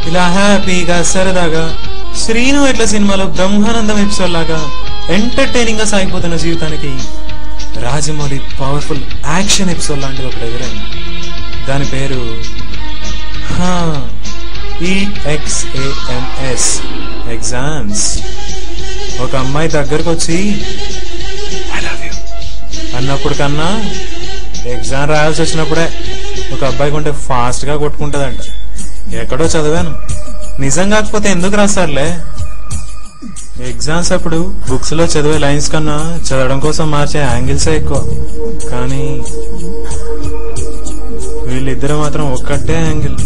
ఇలా హ్యాపీగా సరదాగా శ్రీను ఎట్ల సినిమాలో బ్రహ్మానందం ఎపిసోడ్ లాగా ఎంటర్టైనింగ్ గా సాగిపోతున్న జీవితానికి రాజమౌళి పవర్ఫుల్ యాక్షన్ ఎపిసోడ్ లాంటిది ఒకటి ఎదురైంది. దాని పేరు EXAMS ఎగ్జామ్స్. ఒక అమ్మాయి దగ్గరకు వచ్చి ఐ లవ్ యూ అన్నప్పుడు కన్నా ఎగ్జామ్ రాయాల్సి వచ్చినప్పుడే ఒక అబ్బాయి కొంటే ఫాస్ట్ గా కొట్టుకుంటదంట. ఎక్కడో చదివాను, నిజం కాకపోతే ఎందుకు రాస్తారులే. ఎగ్జామ్స్ అప్పుడు బుక్స్ లో చదివే లైన్స్ కన్నా చదవడం కోసం మార్చే యాంగిల్సే ఎక్కువ. కానీ వీళ్ళిద్దరు మాత్రం ఒక్కటే యాంగిల్.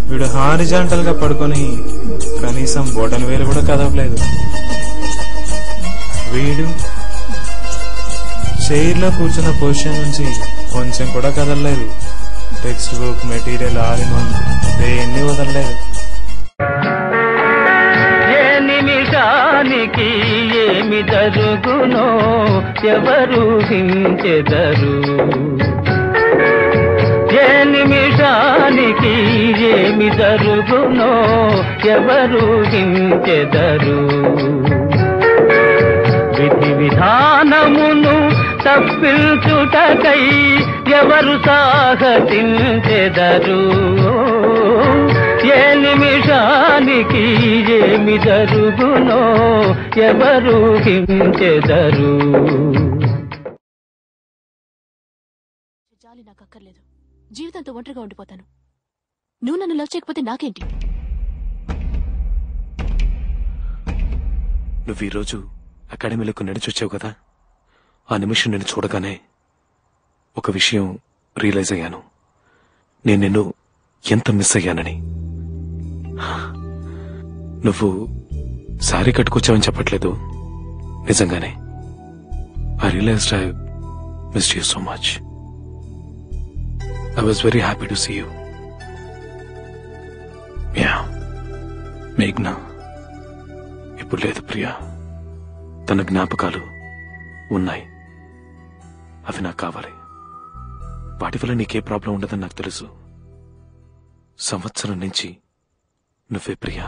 వీడు హారిజాంటల్ గా పడుకొని కనీసం బొటన్ వేలు కూడా కదవలేదు. వీడు చైర్ లో కూర్చున్న పొజిషన్ నుంచి కొంచెం కూడా కదలలేదు. టెక్స్ట్ బుక్ మెటీరియల్ ఆల్-ఇన్-వన్ దేన్ని వదలలేదు. ఏ నిమిషానికి ఏమి జరుగునో ఎవరు హించెదరు, ఏ నిమిషానికి ఏమి జరుగునో ఎవరు హించెదరు. విధి విధానమును తప్పించుటకై ఎవరు సాహసించెదరు, ఏ నిమిషానికి ఏమి జరుగునో ఎవరు హించెదరు. జాలి నాకు అక్కర్లేదు, జీవితంతో ఒంటరిగా ఉండిపోతాను. నువ్వు నన్ను లవ్ చేయకపోతే నాకేంటి? నువ్వు ఈరోజు అకాడమీలకు నడిచొచ్చావు కదా, ఆ నిమిషం నేను చూడగానే ఒక విషయం రియలైజ్ అయ్యాను. నేను నిన్ను ఎంత మిస్ అయ్యానని. నువ్వు సారీ కట్టుకొచ్చావని చెప్పట్లేదు, నిజంగానే I realized I missed you so much. I was very happy to see you. Yeah. మేఘ్నా ఇప్పుడు లేదు ప్రియా. తన జ్ఞాపకాలు ఉన్నాయి, అవి నాకు కావాలి. వాటి వల్ల నీకే ప్రాబ్లం ఉండదని నాకు తెలుసు. సంవత్సరం నుంచి నువ్వే ప్రియా.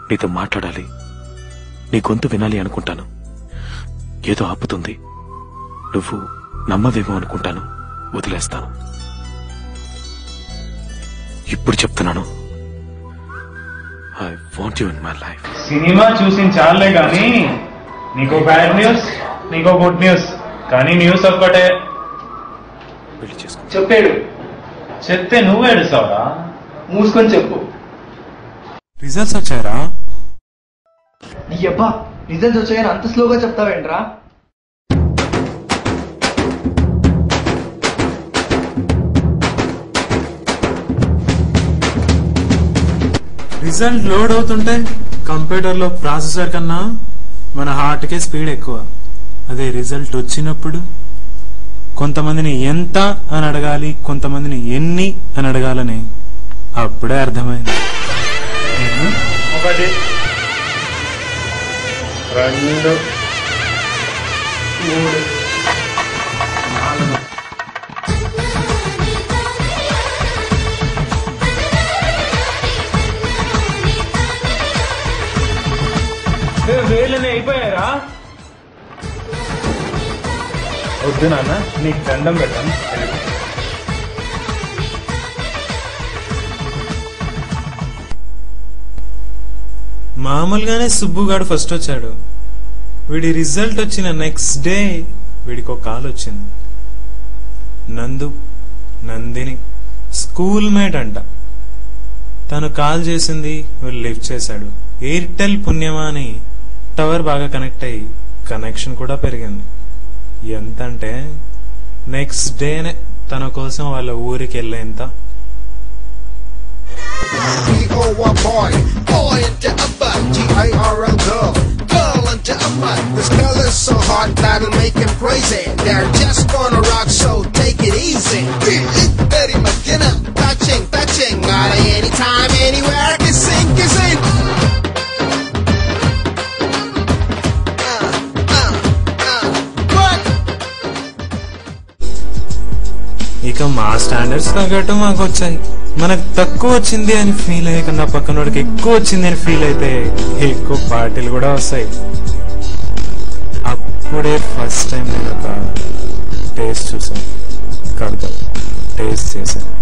నీతో మాట్లాడాలి, నీ గొంతు వినాలి అనుకుంటాను. ఏదో ఆపుతుంది. నువ్వు నమ్మవేమో అనుకుంటాను, వదిలేస్తాను. ఇప్పుడు చెప్తున్నాను, I want you in my life. Cinema చూసిన చాలే గాని నీకో బ్యాడ్ న్యూస్, నీకో గుడ్ న్యూస్. కానీ న్యూస్ ఒక్కటే, పెళ్లి చేసుకో. చెప్పాడు. చెప్తే నువ్వు ఏడుస్తావురా? మూసుకొని చెప్పు. రిజల్ట్స్ వచ్చారా? నీ అబ్బా రిజల్ట్స్ వచ్చాయని అంత స్లోగా చెప్తావేంట్రా? రిజల్ట్ లోడ్ అవుతుంటే కంప్యూటర్ లో ప్రాసెసర్ కన్నా మన హార్ట్ కే స్పీడ్ ఎక్కువ. అదే రిజల్ట్ వచ్చినప్పుడు కొంతమందిని ఎంత అని అడగాలి, కొంతమందిని ఎన్ని అని అడగాలని అప్పుడే అర్థమైంది. 1 2 3 4 వేలని అయిపోయారా? వద్దు నాన్న, నీకు దండం పెట్టాను. మామూలుగానే సుబ్బుగాడు ఫస్ట్ వచ్చాడు. వీడి రిజల్ట్ వచ్చిన నెక్స్ట్ డే వీడికి ఒక కాల్ వచ్చింది. నందిని స్కూల్ మేట్ అంట. తను కాల్ చేసింది, వీళ్ళు లిఫ్ట్ చేశాడు. ఎయిర్టెల్ పుణ్యమా అని టవర్ బాగా కనెక్ట్ అయ్యి కనెక్షన్ కూడా పెరిగింది. ఎంతంటే నెక్స్ట్ డేనే తన కోసం వాళ్ళ ఊరికి వెళ్ళేంత. ఇక ఇక మా స్టాండర్డ్స్ తగ్గట్టు మాకు వచ్చాయి. మనకు తక్కువ వచ్చింది అని ఫీల్ అయ్యే కన్నా పక్కన వాడికి ఎక్కువ వచ్చింది అని ఫీల్ అయితే ఎక్కువ పార్టీలు కూడా వస్తాయి. అప్పుడే ఫస్ట్ టైం నేను ఒక టేస్ట్ చూసాను, కాదు టేస్ట్ చేశాను.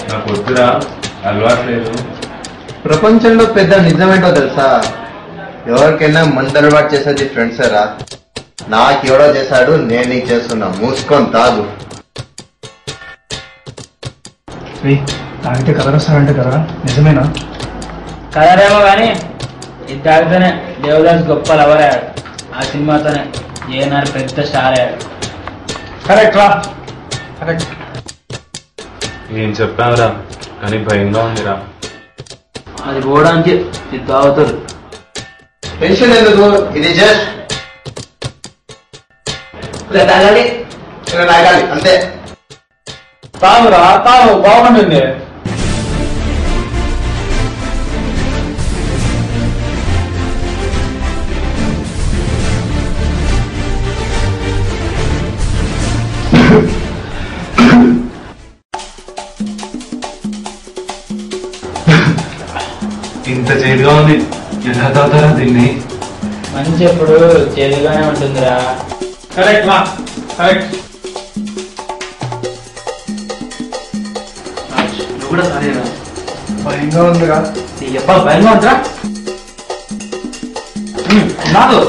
నాకు వద్దురా, అలవాట్లేదు. ప్రపంచంలో పెద్ద నిజమేంటో తెలుసా? ఎవరికైనా మందు అలవాటు చేసేది ఫ్రెండ్సేరా. నాకెవడో చేశాడు, నేను నీకు చేస్తున్నా. మూసుకొని తాగు. తాగితే కలర్ వస్తానంటే కదా, నిజమేనా? కలరేమో కానీ ఇది తాగితేనే దేవదాస్ గొప్ప లవర్ అయ్యాడు. ఆ సినిమాతోనే ఏనాడు పెద్ద స్టార్ అయ్యాడు. కరెక్ట్ రా, కరెక్ట్. ఏం చెప్పావురా, కానీ భయంగా ఉందిరా. అది పోవడానికి ఇది తాగుతారు. టెన్షన్ ఎందుకు? ఇది జస్ట్ తాగాలి, తాగాలి అంతే. తాగురా, తాగు, బాగుంటుంది. ఇంత చేదుగా ఉంది, ఎలా తాగుతారా దీన్ని? మంచి ఎప్పుడు చేదుగానే ఉంటుందిరా. కరెక్ట్ రా, కరెక్ట్. నువ్వు కూడా సరేరా. భయంగా ఉందిగా. ఎప్పుడు భయంగా ఉందిరా నాకు.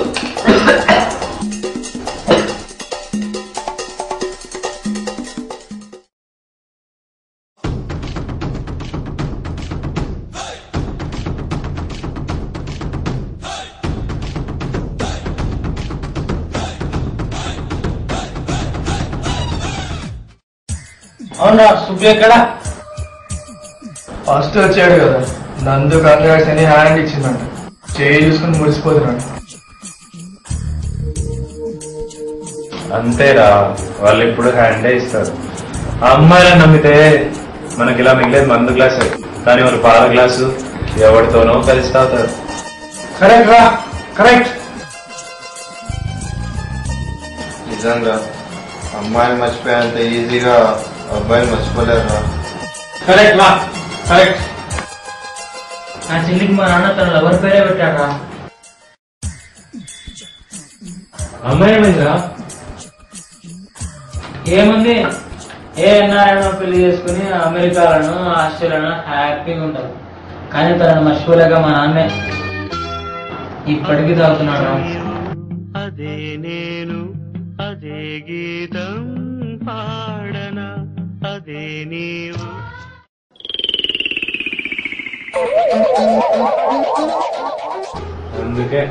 అవునా, సుబ్బి ఎక్కడ? ఫస్ట్ వచ్చాడు కదా, నందు కంగ్రాట్స్ అని హ్యాండ్ ఇచ్చిందంట. చేయి చూసుకుని మురిసిపోతున్నాడు. అంతేరా, వాళ్ళు ఇప్పుడు హ్యాండే ఇస్తారు. ఆ అమ్మాయిలను నమ్మితే మనకి ఇలా మిగిలేదు మందు గ్లాసు, కానీ వాళ్ళు పాల గ్లాసు ఎవరితోనో కలిసి తాగుతారు. కరెక్ట్ రా, కరెక్ట్. నిజంగా అమ్మాయిని మర్చిపోయేంత ఈజీగా అబ్బాయిని మర్చిపోలేరురా. కరెక్ట్ రా, కరెక్ట్. నా చెల్లికి మా నాన్న తన ఎవరి పేరే పెట్టారా? అమ్మాయి ఏమైందిరా? ఏముంది, ఏ ఎన్ఆర్ఐ పెళ్లి చేసుకుని అమెరికాలను ఆస్ట్రేలియాను హ్యాపీగా ఉంటారు. కానీ తనను మర్చిపోలేక మా నాన్నే ఇప్పటికీ తాగుతున్నాడు. అదే నేను, అదే గీతం పాడన, అదే నీవు. అందుకే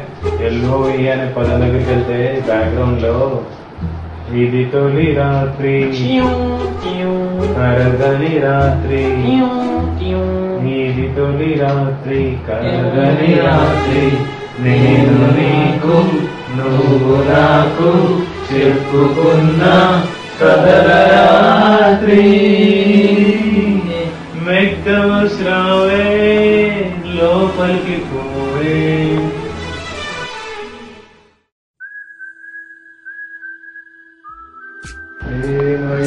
ఎల్ఓఈ అనే పదం దగ్గరికి వెళ్తే బ్యాక్గ్రౌండ్ లో ఇది తొలి రాత్రి కరగని రాత్రి, ఇది తొలి రాత్రి కరగని రాత్రి, నేను నీకు నువ్వు నాకు చెప్పుకున్న కదల రాత్రి, మెగ్గవసరావే లోపలికి పోవే.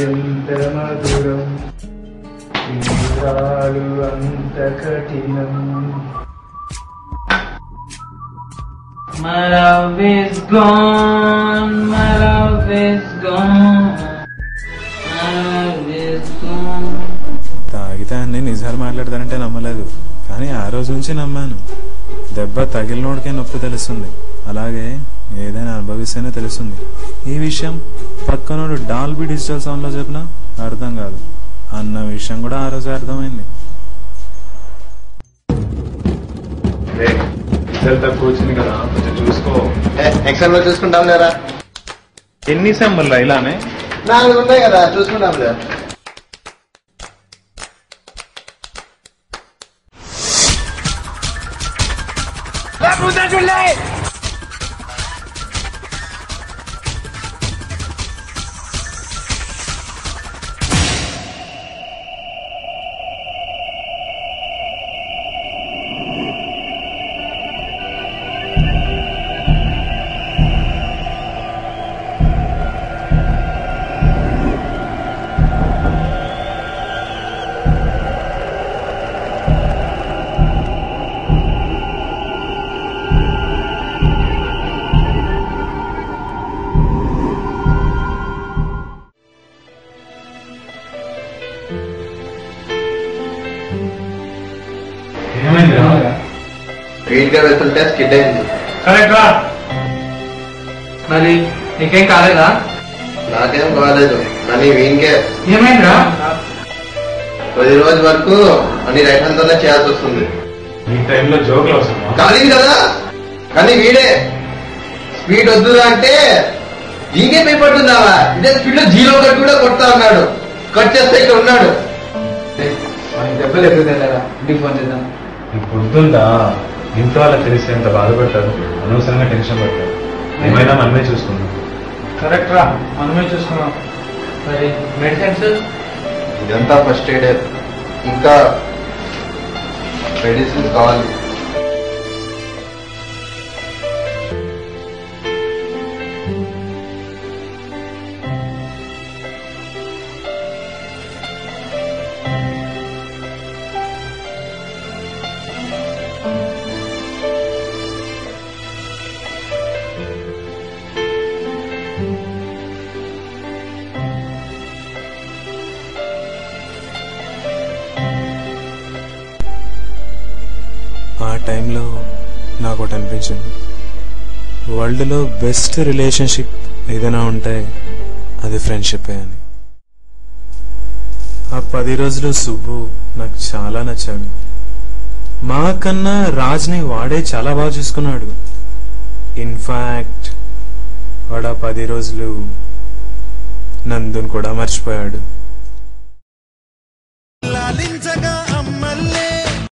ఎంత మధురం, తీరాలు అంత కఠినం. My love is gone, my love is gone, my love is gone. తాగితే అన్ని నిజాలు మాట్లాడతానంటే నమ్మలేదు, కానీ ఆ రోజు నుంచి నమ్మాను. దెబ్బ తగిలినోడికే నొప్పి తెలుస్తుంది, అలాగే ఏదైనా అనుభవిస్తేనే తెలుస్తుంది. ఈ విషయం పక్కనోడు డాల్బీ డిజిటల్ సౌండ్ లో చెప్పినా అర్థం కాదు అన్న విషయం కూడా ఆ రోజు అర్థమైంది. రిజల్ట్ తక్కువ వచ్చింది కదా, కొంచెం చూసుకో. నెక్స్ట్ టైం లో చూసుకుంటాం లేరా. ఎన్ని సెంబర్లా ఇలానే? 4 ఉన్నాయి కదా, చూసుకుంటాం లేదా. వీడిగా వెళ్తుంటే స్కిడ్ అయింది. మరి నీకేం కాలేదా? నాకేం కాలేదు, కానీ వీనికే ఏమైందిరా? 10 రోజుల వరకు అన్ని రైట్ హ్యాండ్ తోనే చేయాల్సి వస్తుంది. ఈ టైంలో జోకులు అవసరమా? కాలేదు కదా, కానీ వీడే స్పీడ్ వద్దురా అంటే దీనికే భయపడుతున్నావా? ఇదే స్పీడ్ లో 0 కట్ కూడా కొడతా ఉన్నాడు. కట్ చేస్తే ఇక్కడ ఉన్నాడు. మనకి దెబ్బలు ఎప్పుడు తెలియదా? ఇంటికి ఫోన్ చేద్దాం. నీకు గుర్తుందా, ఇంట్లో వాళ్ళకి తెలిస్తే ఎంత బాధపడతారు, అనవసరంగా టెన్షన్ పడతారు. ఏమైనా మనమే చూసుకుందాం. కరెక్ట్ రా, మనమే చూసుకున్నాం. మరి మెడిసిన్స్ ఇదంతా ఫస్ట్ ఎయిడ్, ఇంకా మెడిసిన్స్ కావాలి. ఆ టైంలో నాకు ఒకటి అనిపించింది, వరల్డ్లో బెస్ట్ రిలేషన్షిప్ ఏదైనా ఉంటే అది ఫ్రెండ్షిప్ అని. ఆ 10 రోజులు సుబ్బు నాకు చాలా నచ్చాడు. మాకన్నా రాజ్ని వాడే చాలా బాగా చూసుకున్నాడు. ఇన్ఫాక్ట్ వాడు ఆ 10 రోజులు నందుని కూడా మర్చిపోయాడు.